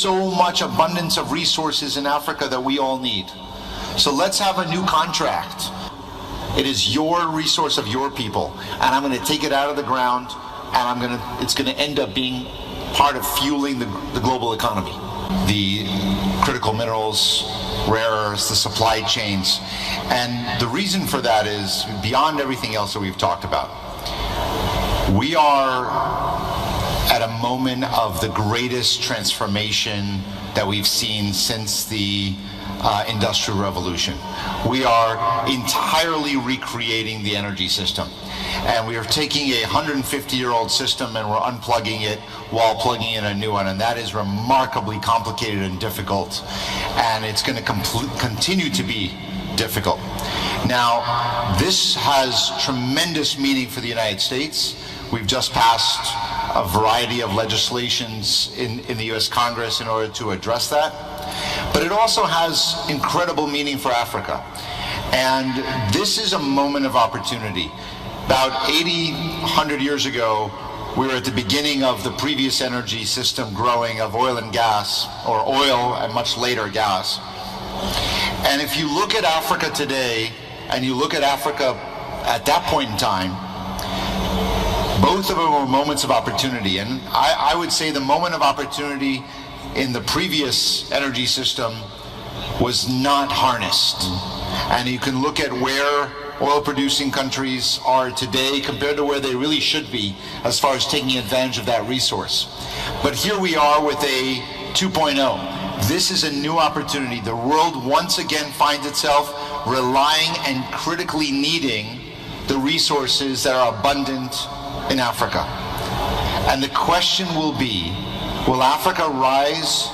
so much abundance of resources in Africa that we all need. So let's have a new contract. It is your resource of your people, and I'm going to take it out of the ground, and it's going to end up being part of fueling the global economy. The critical minerals, rare earths, the supply chains. And the reason for that is, beyond everything else that we've talked about, we are at a moment of the greatest transformation that we've seen since the Industrial Revolution. We are entirely recreating the energy system. And we are taking a 150-year-old system and we're unplugging it while plugging in a new one. And that is remarkably complicated and difficult. And it's going to continue to be difficult. Now, this has tremendous meaning for the United States. We've just passed a variety of legislations in the US Congress in order to address that. But it also has incredible meaning for Africa. And this is a moment of opportunity. About 80, 100 years ago, we were at the beginning of the previous energy system growing of oil and gas, or oil and much later gas. And if you look at Africa today, and you look at Africa at that point in time, both of them were moments of opportunity. And I would say the moment of opportunity in the previous energy system was not harnessed. And you can look at where oil-producing countries are today compared to where they really should be as far as taking advantage of that resource. But here we are with a 2.0. This is a new opportunity. The world once again finds itself relying and critically needing the resources that are abundant in Africa. And the question will be, will Africa rise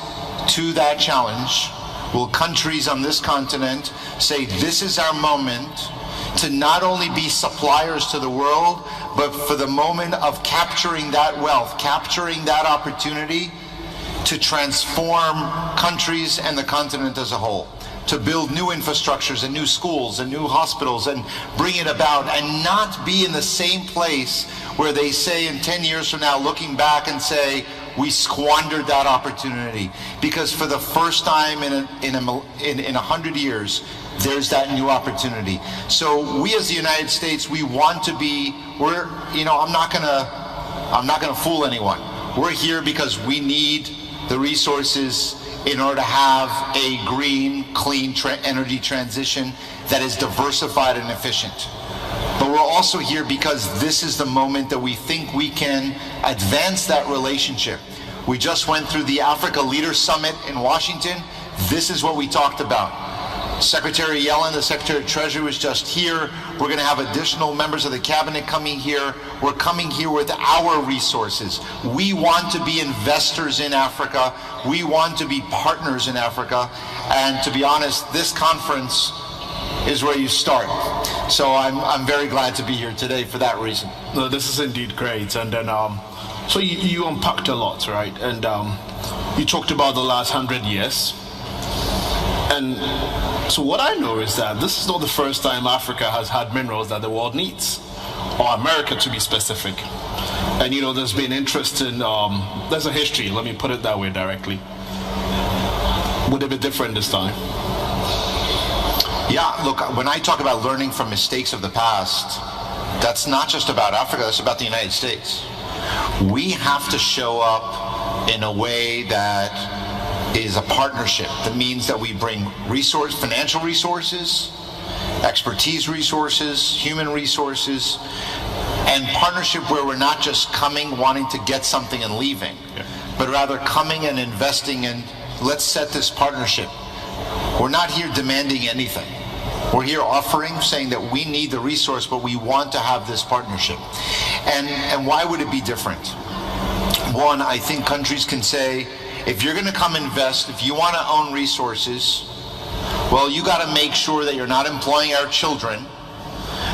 to that challenge? Will countries on this continent say, this is our moment to not only be suppliers to the world, but for the moment of capturing that wealth, capturing that opportunity to transform countries and the continent as a whole, to build new infrastructures and new schools and new hospitals and bring it about, and not be in the same place where they say in 10 years from now, looking back and say, we squandered that opportunity. Because for the first time in 100 years, there's that new opportunity. So we as the United States, we want to be, I'm not gonna fool anyone. We're here because we need the resources in order to have a green, clean energy transition that is diversified and efficient. But we're also here because this is the moment that we think we can advance that relationship. We just went through the Africa Leaders Summit in Washington. This is what we talked about. Secretary Yellen, the Secretary of Treasury, was just here. We're going to have additional members of the cabinet coming here. We're coming here with our resources. We want to be investors in Africa. We want to be partners in Africa. And to be honest, this conference is where you start. So I'm very glad to be here today for that reason. No, this is indeed great. And then, so you unpacked a lot, right? And you talked about the last 100 years. And so what I know is that this is not the first time Africa has had minerals that the world needs, or America to be specific. And there's been interest in, there's a history, let me put it that way directly. Would it be different this time? Yeah, look, when I talk about learning from mistakes of the past, that's not just about Africa, that's about the United States. We have to show up in a way that is a partnership. That means that we bring financial resources, expertise resources, human resources, and partnership where we're not just coming wanting to get something and leaving, but rather coming and investing in, let's set this partnership. We're not here demanding anything. We're here offering, saying that we need the resource, but we want to have this partnership. And why would it be different? One, I think countries can say, if you're going to come invest, if you want to own resources, well, you got to make sure that you're not employing our children,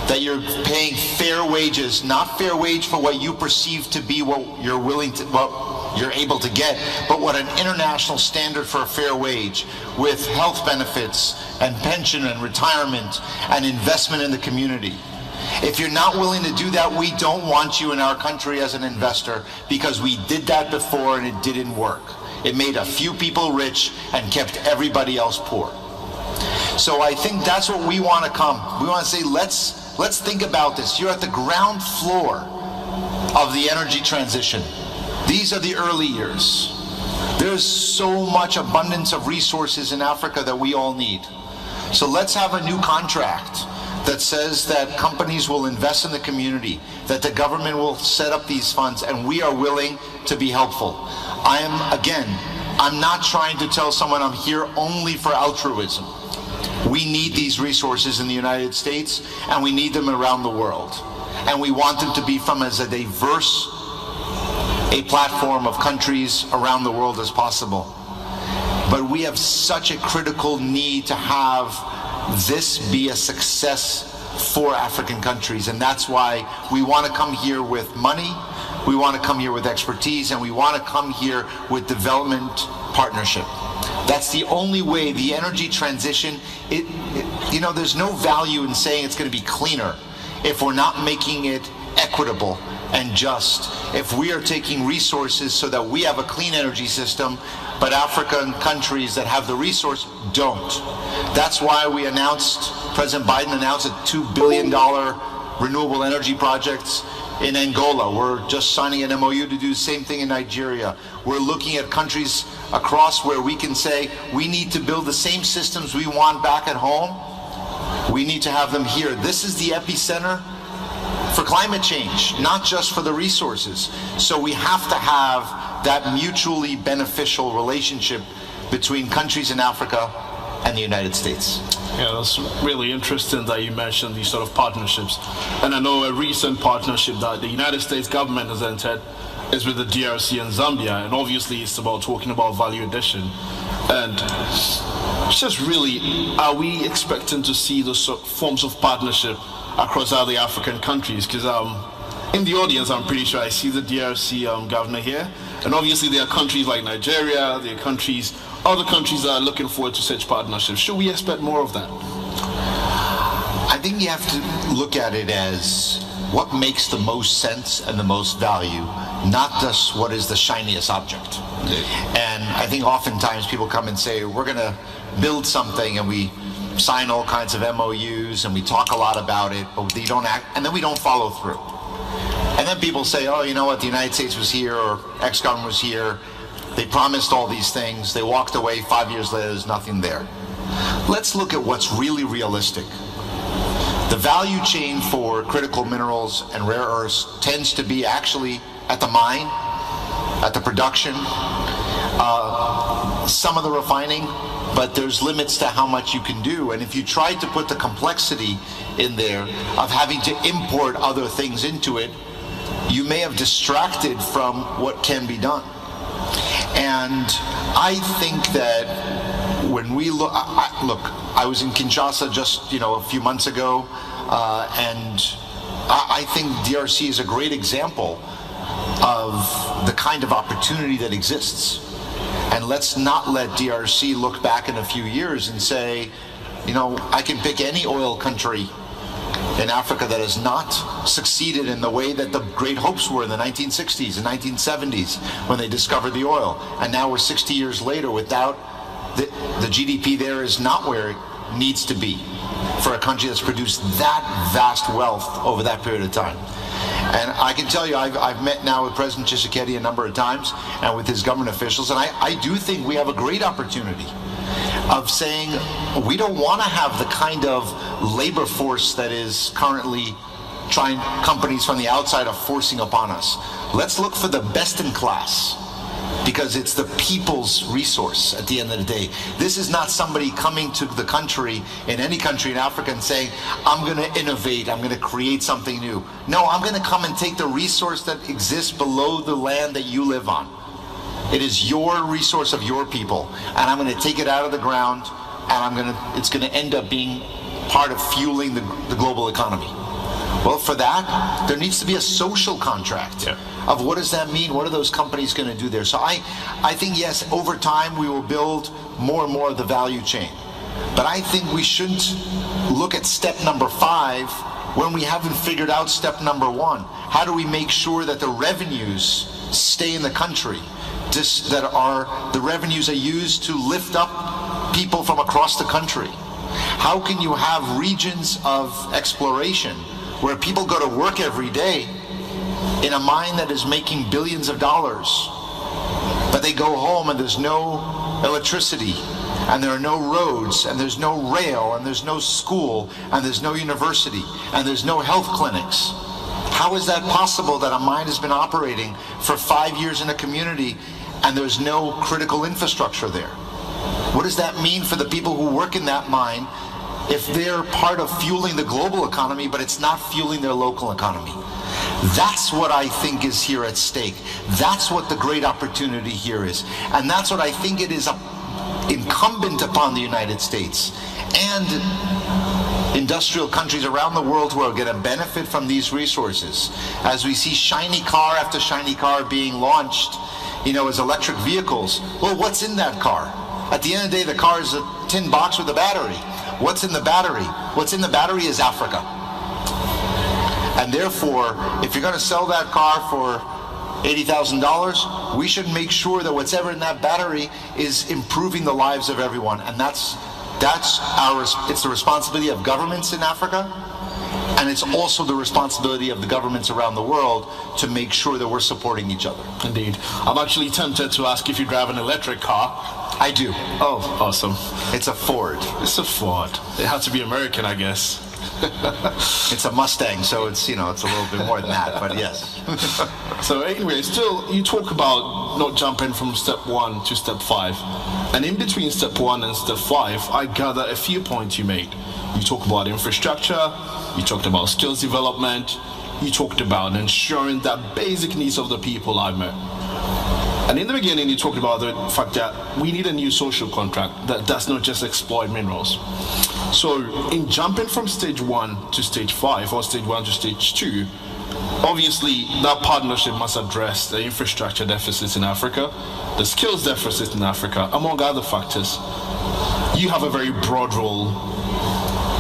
that you're paying fair wages, not fair wage for what you perceive to be what you're able to get, but what an international standard for a fair wage, with health benefits and pension and retirement and investment in the community. If you're not willing to do that, we don't want you in our country as an investor, because we did that before and it didn't work. It made a few people rich and kept everybody else poor. So I think that's what we want to come. We want to say, let's think about this. You're at the ground floor of the energy transition. These are the early years. There's so much abundance of resources in Africa that we all need. So let's have a new contract that says that companies will invest in the community, that the government will set up these funds, and we are willing to be helpful. I'm not trying to tell someone I'm here only for altruism. We need these resources in the United States, and we need them around the world. And we want them to be from as a diverse a platform of countries around the world as possible. But we have such a critical need to have this be a success for African countries, and that's why we want to come here with money, we want to come here with expertise, and we want to come here with development partnership. That's the only way. The energy transition, there's no value in saying it's going to be cleaner if we're not making it equitable and just. If we are taking resources so that we have a clean energy system, but African countries that have the resource don't. That's why President Biden announced a $2 billion renewable energy projects in Angola. We're just signing an MOU to do the same thing in Nigeria. We're looking at countries across where we can say we need to build the same systems we want back at home. We need to have them here. This is the epicenter for climate change, not just for the resources. So we have to have that mutually beneficial relationship between countries in Africa and the United States. Yeah, that's really interesting that you mentioned these sort of partnerships. And I know a recent partnership that the United States government has entered is with the DRC and Zambia, and obviously it's about talking about value addition. And it's just really, are we expecting to see those forms of partnership across other African countries? Because in the audience, I'm pretty sure I see the DRC governor here, and obviously there are countries like Nigeria, there are other countries that are looking forward to such partnerships. Should we expect more of that? I think you have to look at it as what makes the most sense and the most value, not just what is the shiniest object. And I think oftentimes people come and say, we're going to build something, and we sign all kinds of MOUs and we talk a lot about it, but they don't act, and then we don't follow through. And then people say, oh, you know what, the United States was here, or ex-government was here, they promised all these things, they walked away, 5 years later there's nothing there. Let's look at what's really realistic. The value chain for critical minerals and rare earths tends to be actually at the mine, at the production, some of the refining, but there's limits to how much you can do. And if you try to put the complexity in there of having to import other things into it, you may have distracted from what can be done. And I think that when we look, I was in Kinshasa just a few months ago, and I think DRC is a great example of the kind of opportunity that exists. And let's not let DRC look back in a few years and say, I can pick any oil country in Africa that has not succeeded in the way that the great hopes were in the 1960s and 1970s when they discovered the oil. And now we're 60 years later without the GDP there is not where it needs to be for a country that's produced that vast wealth over that period of time. And I can tell you, I've met now with President Tshisekedi a number of times and with his government officials, and I do think we have a great opportunity of saying we don't want to have the kind of labor force that is currently companies from the outside are forcing upon us. Let's look for the best in class, because it's the people's resource at the end of the day. This is not somebody coming to the country, in any country in Africa, and saying, I'm going to innovate, I'm going to create something new. No, I'm going to come and take the resource that exists below the land that you live on. It is your resource of your people, and I'm going to take it out of the ground, and it's going to end up being part of fueling the global economy. Well, for that, there needs to be a social contract of what does that mean? What are those companies going to do there? So I think, yes, over time we will build more and more of the value chain. But I think we shouldn't look at step number 5 when we haven't figured out step number 1. How do we make sure that the revenues stay in the country? that are the revenues are used to lift up people from across the country? How can you have regions of exploration where people go to work every day in a mine that is making billions of dollars, but they go home and there's no electricity, and there are no roads, and there's no rail, and there's no school, and there's no university, and there's no health clinics? How is that possible that a mine has been operating for 5 years in a community and there's no critical infrastructure there? What does that mean for the people who work in that mine if they're part of fueling the global economy, but it's not fueling their local economy? That's what I think is here at stake. That's what the great opportunity here is. And that's what I think it is incumbent upon the United States and industrial countries around the world who are going to benefit from these resources. As we see shiny car after shiny car being launched, as electric vehicles. Well, what's in that car? At the end of the day, the car is a tin box with a battery. What's in the battery? What's in the battery is Africa. And therefore, if you're going to sell that car for $80,000, we should make sure that whatever in that battery is improving the lives of everyone. And it's the responsibility of governments in Africa, and it's also the responsibility of the governments around the world to make sure that we're supporting each other. Indeed. I'm actually tempted to ask if you drive an electric car. I do. Oh, awesome. It's a Ford. It's a Ford. It has to be American, I guess. It's a Mustang, so it's a little bit more than that, but yes. So anyway, still, you talk about not jumping from step 1 to step 5. And in between step 1 and step 5, I gather a few points you made. You talked about infrastructure, you talked about skills development, you talked about ensuring that basic needs of the people are met. And in the beginning, you talked about the fact that we need a new social contract that does not just exploit minerals. So in jumping from stage 1 to stage 5 or stage 1 to stage 2, obviously that partnership must address the infrastructure deficits in Africa, the skills deficits in Africa, among other factors. You have a very broad role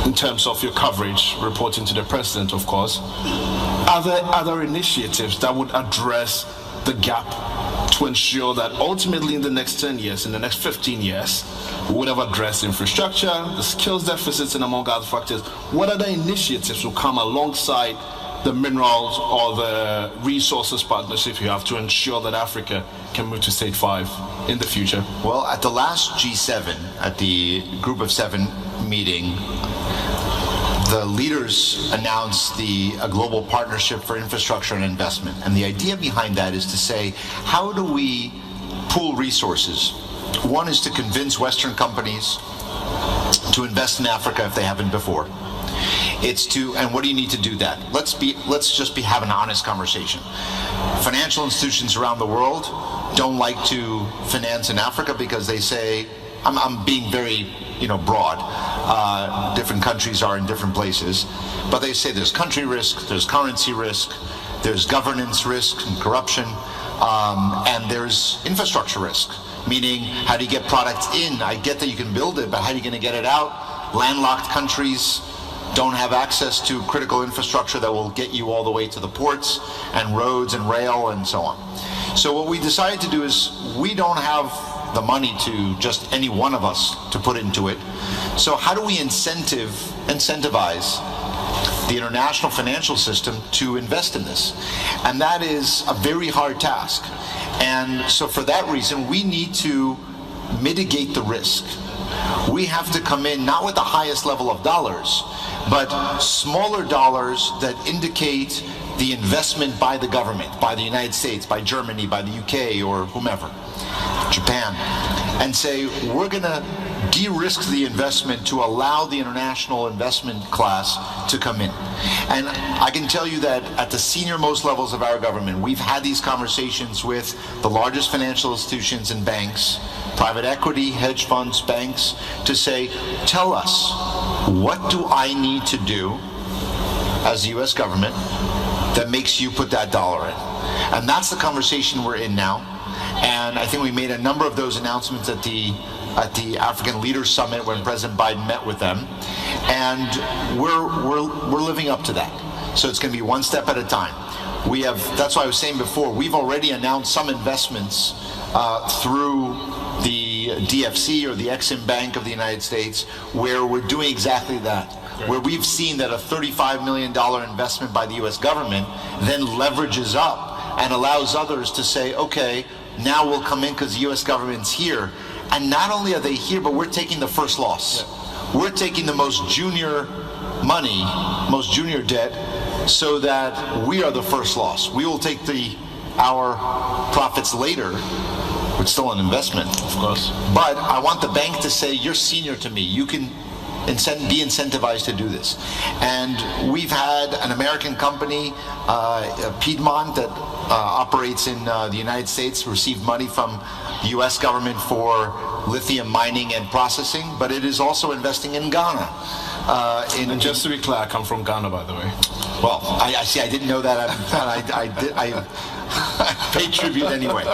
in terms of your coverage, reporting to the president, of course. Are there other initiatives that would address the gap to ensure that ultimately in the next 10 years, in the next 15 years, we would have addressed infrastructure, the skills deficits, and among other factors? What other initiatives will come alongside the minerals or the resources partnership you have to ensure that Africa can move to stage 5 in the future? Well, at the last G7, at the Group of 7 meeting, the leaders announced a global partnership for infrastructure and investment. And the idea behind that is to say, how do we pool resources? One is to convince Western companies to invest in Africa if they haven't before. And what do you need to do that? Let's just be having an honest conversation. Financial institutions around the world don't like to finance in Africa because they say, I'm being very, broad. Different countries are in different places, but they say there's country risk, there's currency risk, there's governance risk and corruption, and there's infrastructure risk. Meaning, how do you get products in? I get that you can build it, but how are you going to get it out? Landlocked countries don't have access to critical infrastructure that will get you all the way to the ports and roads and rail and so on. So what we decided to do is we don't have the money to just any one of us to put into it. So how do we incentivize the international financial system to invest in this? And that is a very hard task. And so for that reason, we need to mitigate the risk. We have to come in not with the highest level of dollars, but smaller dollars that indicate the investment by the government, by the United States, by Germany, by the UK, or whomever, Japan, and say, we're going to de-risk the investment to allow the international investment class to come in. And I can tell you that at the senior most levels of our government, we've had these conversations with the largest financial institutions and banks, private equity, hedge funds, banks, to say, tell us, what do I need to do as the US government that makes you put that dollar in? And that's the conversation we're in now. And I think we made a number of those announcements at the African Leaders Summit when President Biden met with them, and we're living up to that. So it's going to be one step at a time. That's why I was saying before, we've already announced some investments through the DFC or the Exim Bank of the United States, where we're doing exactly that. Where we've seen that a $35 million investment by the US government then leverages up and allows others to say, okay, now we'll come in because the US government's here. And not only are they here, but we're taking the first loss. Yeah. We're taking the most junior money, most junior debt, so that we are the first loss. We will take our profits later. It's still an investment. Of course. But I want the bank to say, you're senior to me. You can be incentivized to do this. And we've had an American company, Piedmont, that operates in the United States, received money from the US government for lithium mining and processing, but it is also investing in Ghana. And just to be clear, I come from Ghana, by the way. Well, I see. I didn't know that. I pay tribute anyway.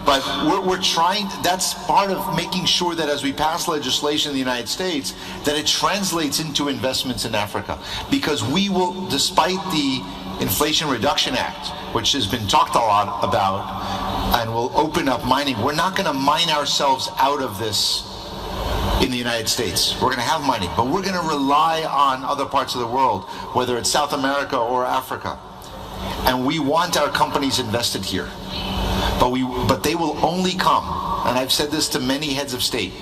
But we're trying. That's part of making sure that as we pass legislation in the United States, that it translates into investments in Africa. Because we will, despite the Inflation Reduction Act, which has been talked a lot about, and will open up mining, we're not going to mine ourselves out of this in the United States. We're going to have mining, but we're going to rely on other parts of the world, whether it's South America or Africa. And we want our companies invested here. But they will only come, and I've said this to many heads of state,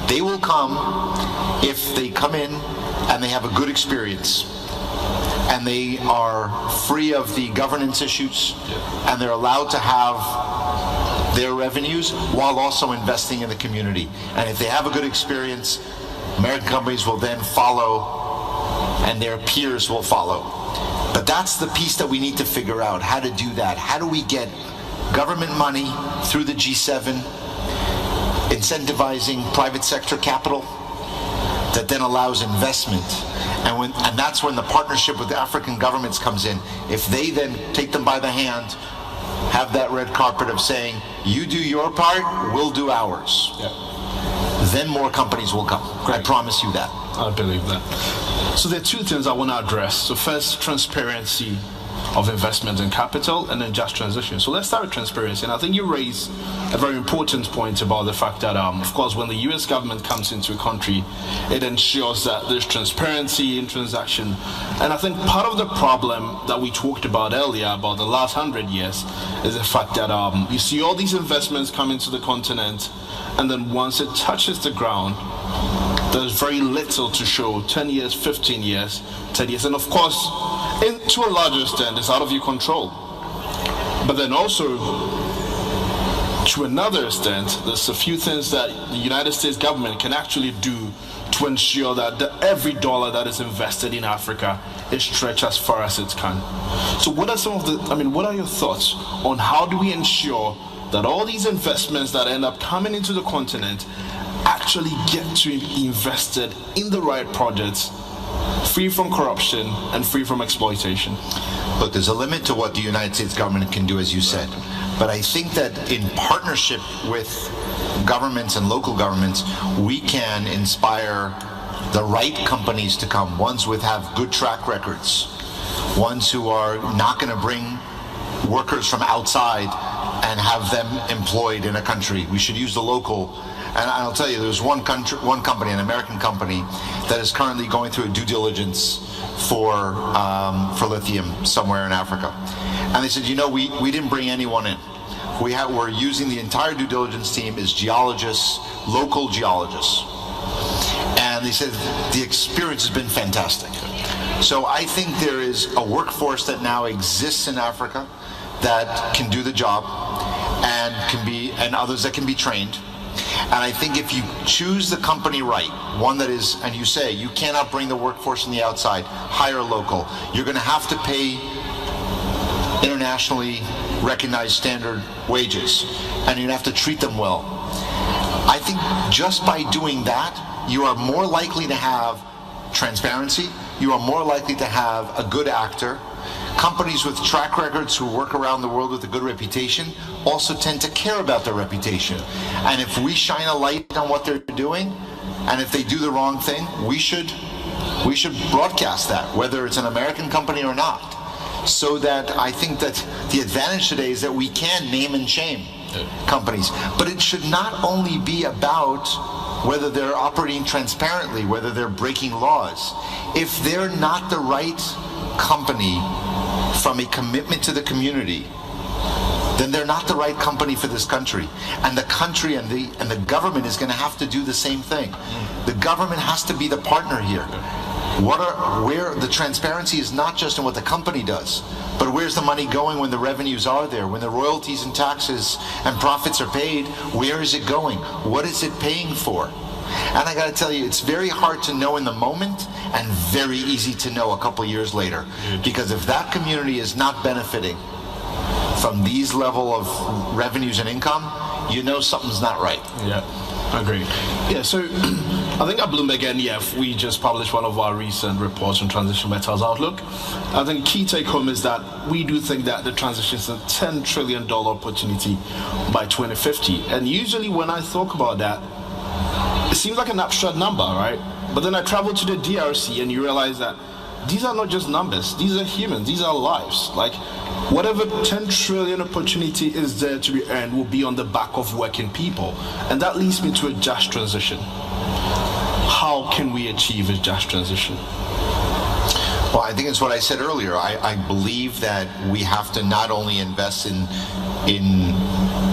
they will come if they come in and they have a good experience, and they are free of the governance issues, and they're allowed to have their revenues while also investing in the community. And if they have a good experience, American companies will then follow, and their peers will follow. But that's the piece that we need to figure out, how to do that. How do we get government money through the G7, incentivizing private sector capital that then allows investment? And that's when the partnership with the African governments comes in. If they then take them by the hand, have that red carpet of saying, you do your part, we'll do ours. Yeah. Then more companies will come. Great. I promise you that. I believe that. So there are two things I want to address. So first, transparency of investment in capital, and then just transition. So let's start with transparency. And I think you raise a very important point about the fact that, of course, when the US government comes into a country, it ensures that there's transparency in transaction. And I think part of the problem that we talked about earlier, about the last 100 years, is the fact that you see all these investments come into the continent, and then once it touches the ground, there's very little to show. 10 years, 15 years, 10 years. And of course, to a large extent, it's out of your control. But then also, to another extent, there's a few things that the United States government can actually do to ensure that every dollar that is invested in Africa is stretched as far as it can. So what are your thoughts on how do we ensure that all these investments that end up coming into the continent actually get to be invested in the right projects, free from corruption and free from exploitation? Look, there's a limit to what the United States government can do, as you said. But I think that in partnership with governments and local governments, we can inspire the right companies to come, ones who have good track records, ones who are not going to bring workers from outside and have them employed in a country. We should use the local. And I'll tell you, there's one company, an American company, that is currently going through a due diligence for lithium somewhere in Africa. And they said, we didn't bring anyone in. We're using the entire due diligence team as geologists, local geologists. And they said the experience has been fantastic. So I think there is a workforce that now exists in Africa that can do the job, and others that can be trained. And I think if you choose the company right, one that is, and you say you cannot bring the workforce from the outside, hire local, you're going to have to pay internationally recognized standard wages, and you have to treat them well. I think just by doing that, you are more likely to have transparency, you are more likely to have a good actor. Companies with track records who work around the world with a good reputation also tend to care about their reputation. And if we shine a light on what they're doing, and if they do the wrong thing, we should broadcast that, whether it's an American company or not. So that I think that the advantage today is that we can name and shame. companies. But it should not only be about whether they're operating transparently, whether they're breaking laws. If they're not the right company from a commitment to the community, then they're not the right company for this country. And the country and the government is going to have to do the same thing. The government has to be the partner here. Where the transparency is not just in what the company does, but where's the money going when the revenues are there, when the royalties and taxes and profits are paid, where is it going? What is it paying for? And I got to tell you, it's very hard to know in the moment and very easy to know a couple years later. Because if that community is not benefiting from these level of revenues and income, you know something's not right. Yeah, agreed. Yeah, so I think at Bloomberg NEF, we just published one of our recent reports on Transition Metals Outlook. I think key take home is that we do think that the transition is a $10 trillion opportunity by 2050. And usually when I talk about that, it seems like an abstract number, right? But then I travel to the DRC and you realize that these are not just numbers, these are humans, these are lives. Like, whatever 10 trillion opportunity is there to be earned will be on the back of working people. And that leads me to a just transition. How can we achieve a just transition? Well, I think it's what I said earlier. I believe that we have to not only invest in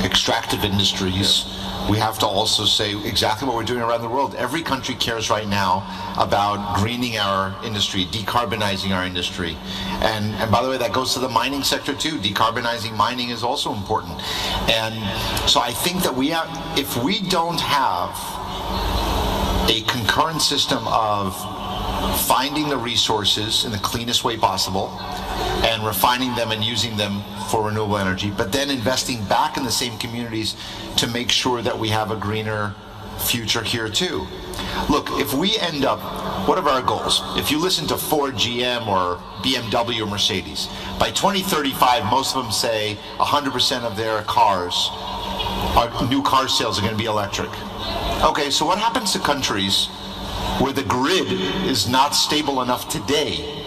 extractive industries, we have to also say exactly what we're doing around the world. Every country cares right now about greening our industry, decarbonizing our industry. And by the way, that goes to the mining sector too. Decarbonizing mining is also important. And so I think that if we don't have a concurrent system of finding the resources in the cleanest way possible and refining them and using them for renewable energy, but then investing back in the same communities to make sure that we have a greener future here too. Look, if we end up, what are our goals? If you listen to Ford, GM, or BMW or Mercedes, by 2035, most of them say 100% of their cars, new car sales are going to be electric. Okay, so what happens to countries where the grid is not stable enough today,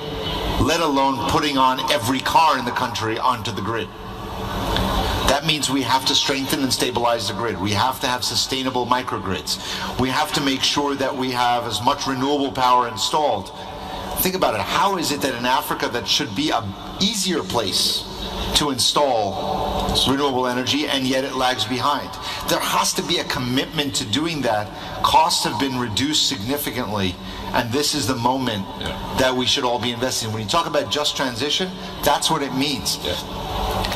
let alone putting on every car in the country onto the grid? That means we have to strengthen and stabilize the grid. We have to have sustainable microgrids. We have to make sure that we have as much renewable power installed. Think about it. How is it that in Africa, that should be an easier place to install renewable energy, and yet it lags behind? There has to be a commitment to doing that. Costs have been reduced significantly, and this is the moment that we should all be investing. When you talk about just transition, that's what it means.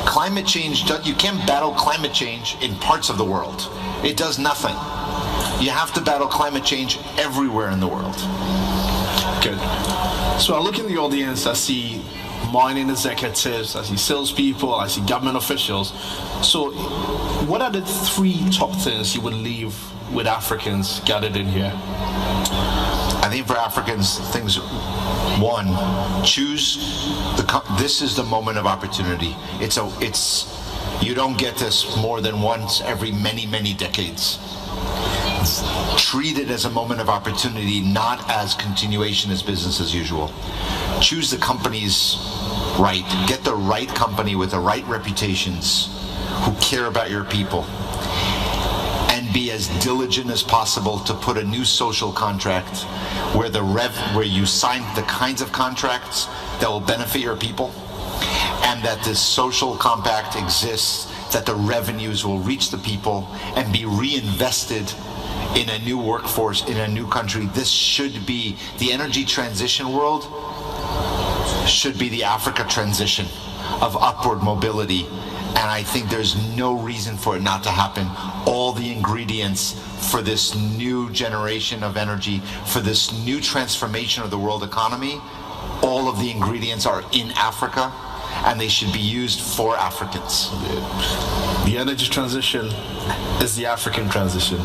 Climate change, you can't battle climate change in parts of the world. It does nothing. You have to battle climate change everywhere in the world. Good. So I look in the audience, I see mining executives, I see salespeople, I see government officials. So what are the 3 top things you would leave with Africans gathered in here? I think for Africans, things, 1, choose this is the moment of opportunity. You don't get this more than once every many, many decades. Treat it as a moment of opportunity, not as continuation as business as usual. Choose the companies right. Get the right company with the right reputations who care about your people. And be as diligent as possible to put a new social contract where you sign the kinds of contracts that will benefit your people, and that this social compact exists, that the revenues will reach the people and be reinvested in a new workforce, in a new country. This should be the energy transition world, should be the Africa transition of upward mobility. And I think there's no reason for it not to happen. All the ingredients for this new generation of energy, for this new transformation of the world economy, all of the ingredients are in Africa, and they should be used for Africans. The energy transition is the African transition.